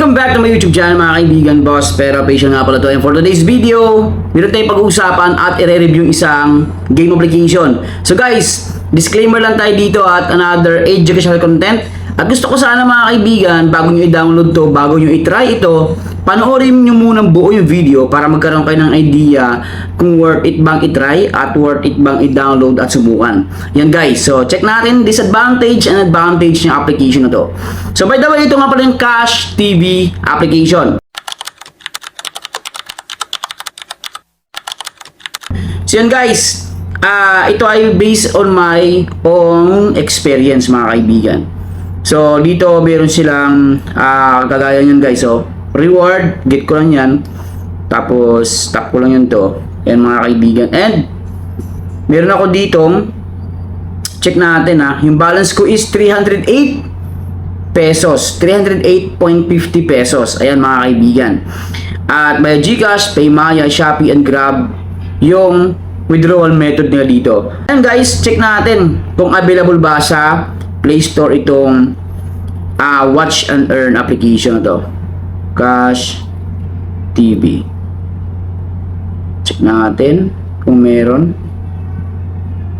Welcome back to my YouTube channel mga kaibigan, Boss Pero Patient nga pala to. And for today's video, meron tayong pag-uusapan at i-review isang game application. So guys, disclaimer lang tayo dito at another educational content. At gusto ko sana mga kaibigan, bago nyo i-download to, bago nyo i-try ito, panoorin nyo munang buo yung video para magkaroon kayo ng idea kung worth it bang i-try at worth it bang i-download at subukan. Yan guys, so check natin disadvantage and advantage ng application na to. So by the way, ito nga pala yung Cash TV application. So yan guys, ito ay based on my own experience mga kaibigan. So dito meron silang kagaya niyan guys, so reward, get ko lang yan. Tapos tap ko lang yun to. Yan mga kaibigan. And meron ako ditong, check natin yung balance ko is 308 pesos, 308.50 pesos. Ayan mga kaibigan. At may GCash, Paymaya, Shopee, and Grab yung withdrawal method nila dito. And guys, check natin kung available ba sa Play Store itong Watch and Earn application na to. Cash TV. Check natin kung meron.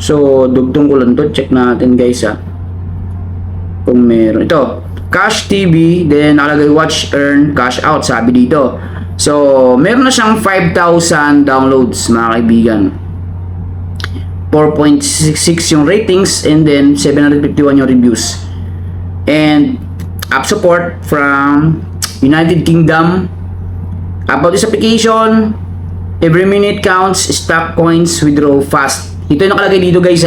So, dugtong ko lang to. Check natin guys kung meron. Ito, Cash TV, then nakalagay Watch, Earn, Cash Out, sabi dito. So, meron na siyang 5,000 downloads mga kaibigan. 4.66 yung ratings and then 751 yung reviews. And app support from United Kingdom. About this application, every minute counts, stock coins, withdraw fast. Ito yung nakalagay dito guys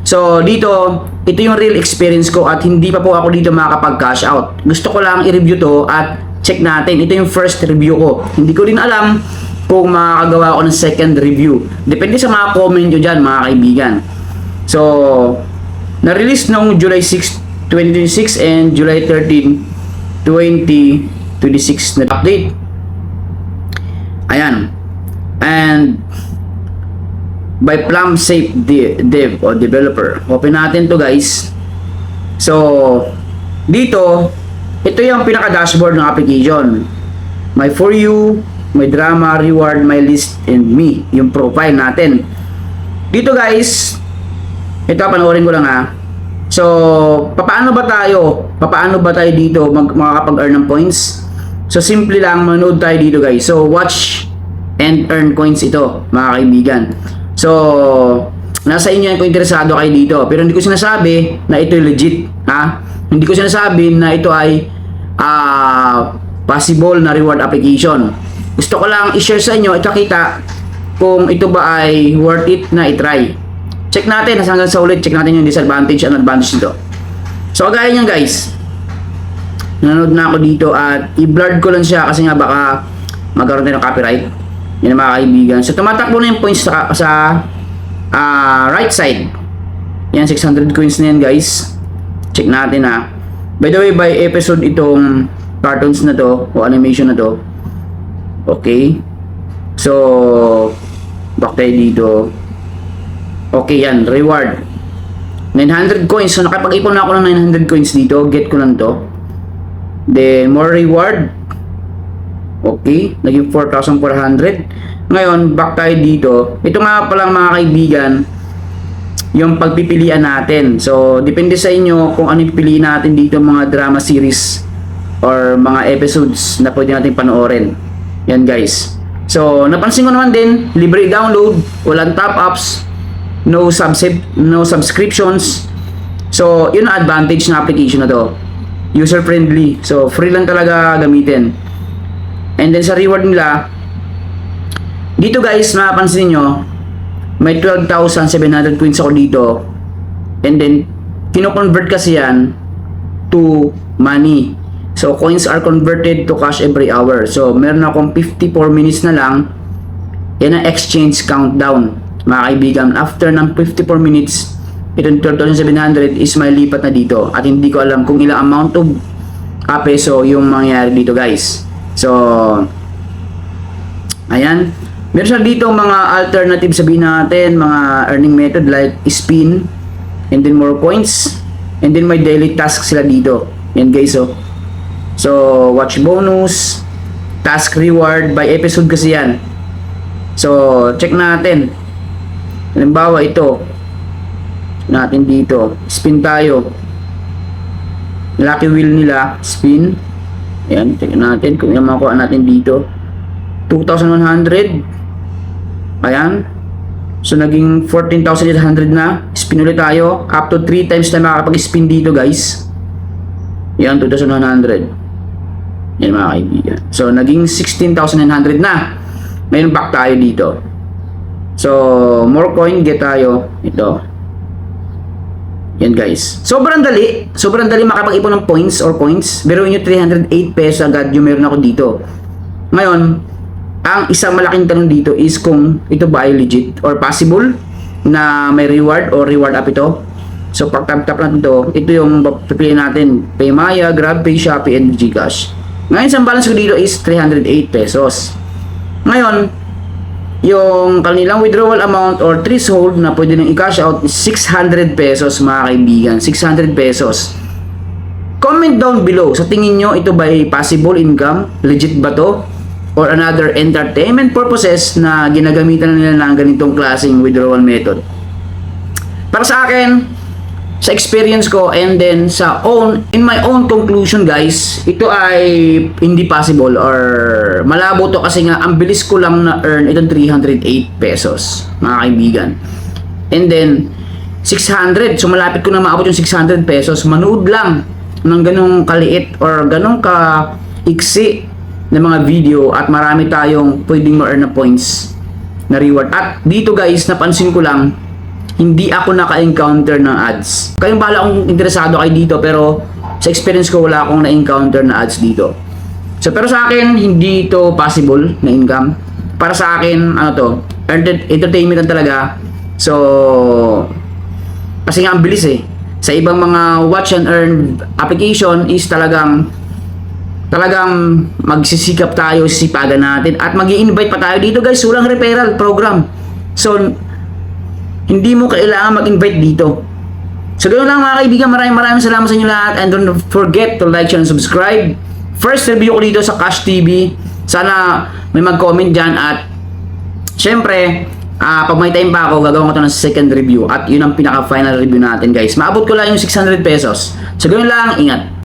So dito, ito yung real experience ko at hindi pa po ako dito makakapag-cash out. Gusto ko lang i-review to at check natin. Ito yung first review ko. Hindi ko din alam kung makakagawa ako ng second review. Depende sa mga comment nyo dyan mga kaibigan. So, na-release noong July 6, 2026 and July 13, 2026 na update. Ayan. And by Plum Safe Dev o Developer. Open natin to guys. So, dito, ito yung pinaka-dashboard ng application. My For You, may drama, reward, my list, and me. Yung profile natin. Dito guys, ito panoorin ko lang So, paano ba tayo dito makakapag-earn ng points? So, simple lang, manood tayo dito guys. So, watch and earn coins ito, mga kaibigan. So, nasa inyo yan kung interesado kayo dito. Pero hindi ko sinasabi na ito legit, Hindi ko sinasabi na ito ay possible na reward application. Gusto ko lang i-share sa inyo, ipakita kung ito ba ay worth it na i-try. Check natin, hanggang sa ulit, check natin yung disadvantage and advantage nito. So, kagaya niyan guys, nanood na ako dito at i-blurred ko lang siya kasi nga baka magkaroon tayo ng copyright. Yan mga kaibigan. So, tumatakbo na yung points sa right side. Yan, 600 coins na yan guys. Check natin By the way, by episode itong cartoons na to o animation na to. Okay. So, back tayo dito. Okay yan, reward. 900 coins. So, nakapag-ipon na ako ng 900 coins dito. Get ko lang to. Then, more reward. Okay. Naging 4,400. Ngayon, back tayo dito. Ito nga palang mga kaibigan, yung pagpipilian natin. So, depende sa inyo kung ano yung pipiliin natin dito mga drama series or mga episodes na pwede natin panoorin. Yan guys. So, napansin ko naman din, libre download, walang top-ups, no subscriptions. So, yun ang advantage ng application na to. User-friendly. So, free lang talaga gamitin. And then sa reward nila, dito guys, mapapansin nyo, may 12,700 coins ako dito. And then, kino-convert kasi yan to money. So, coins are converted to cash every hour. So, meron akong 54 minutes na lang. Yan ang exchange countdown, mga kaibigan. After ng 54 minutes, itong 12,700 is may lipat na dito. At hindi ko alam kung ilang amount of peso yung mangyayari dito, guys. So, ayan. Meron siya dito mga alternative, sabihin natin, mga earning method like spin, and then more coins, and then may daily task sila dito. Yan guys, So, watch bonus, task reward, by episode kasi yan. So, check natin. Halimbawa, ito. Natin dito. Spin tayo. Lucky wheel nila. Spin. Ayan, check natin kung yung makuha natin dito. 2,100. Ayan. So, naging 14,800 na. Spin ulit tayo. Up to 3 times na makakapag-spin dito, guys. Ayan, 2,100. Yan mga kaibigan. So, naging 16,900 na. Ngayon, back tayo dito. So, more coin, get tayo. Ito. Yan guys. Sobrang dali. Sobrang dali makapag-ipon ng points or coins. Biruin nyo 308 pesos agad yung meron ako dito. Ngayon, ang isang malaking tanong dito is kung ito ba ay legit or possible na may reward or reward up ito. So, pag tap natin ito yung pipiliin natin. Paymaya, GrabPay, Shopee, and Gcash. Ngayon, ang balance ko dito is 308 pesos. Ngayon, yung kanilang withdrawal amount or threshold na pwede nang i-cash out is 600 pesos mga kaibigan. 600 pesos. Comment down below. Sa tingin nyo, ito ba ay possible income? Legit ba to? Or another entertainment purposes na ginagamitan na nila ng ganitong klaseng withdrawal method? Para sa akin, sa experience ko and then in my own conclusion guys, ito ay hindi possible or malabo to kasi nga ang bilis ko lang na earn itong 308 pesos mga kaibigan. And then 600, so malapit ko na maabot yung 600 pesos. Manood lang ng ganong kaliit or ganong ka-iksi na mga video at marami tayong pwedeng ma-earn na points na reward. At dito guys, napansin ko lang, hindi ako naka-encounter ng ads. Kayong bahala kung interesado kayo dito, pero sa experience ko wala akong na-encounter na ads dito. So pero sa akin hindi ito possible na income. Para sa akin ano to, entertainment lang talaga. So kasi nga ang bilis eh. Sa ibang mga watch and earn application is talagang magsisikap tayo, sisipagan natin at magi-invite pa tayo dito guys. Walang referral program. So hindi mo kailangan mag-invite dito. So ganoon lang mga kaibigan, maraming salamat sa inyo lahat and don't forget to like, share, and subscribe. First review ko dito sa Cash TV. Sana may mag-comment dyan at syempre, pag may time pa ako, gagawin ko ito ng second review at yun ang pinaka-final review natin guys. Maabot ko lang yung 600 pesos. So ganoon lang, ingat.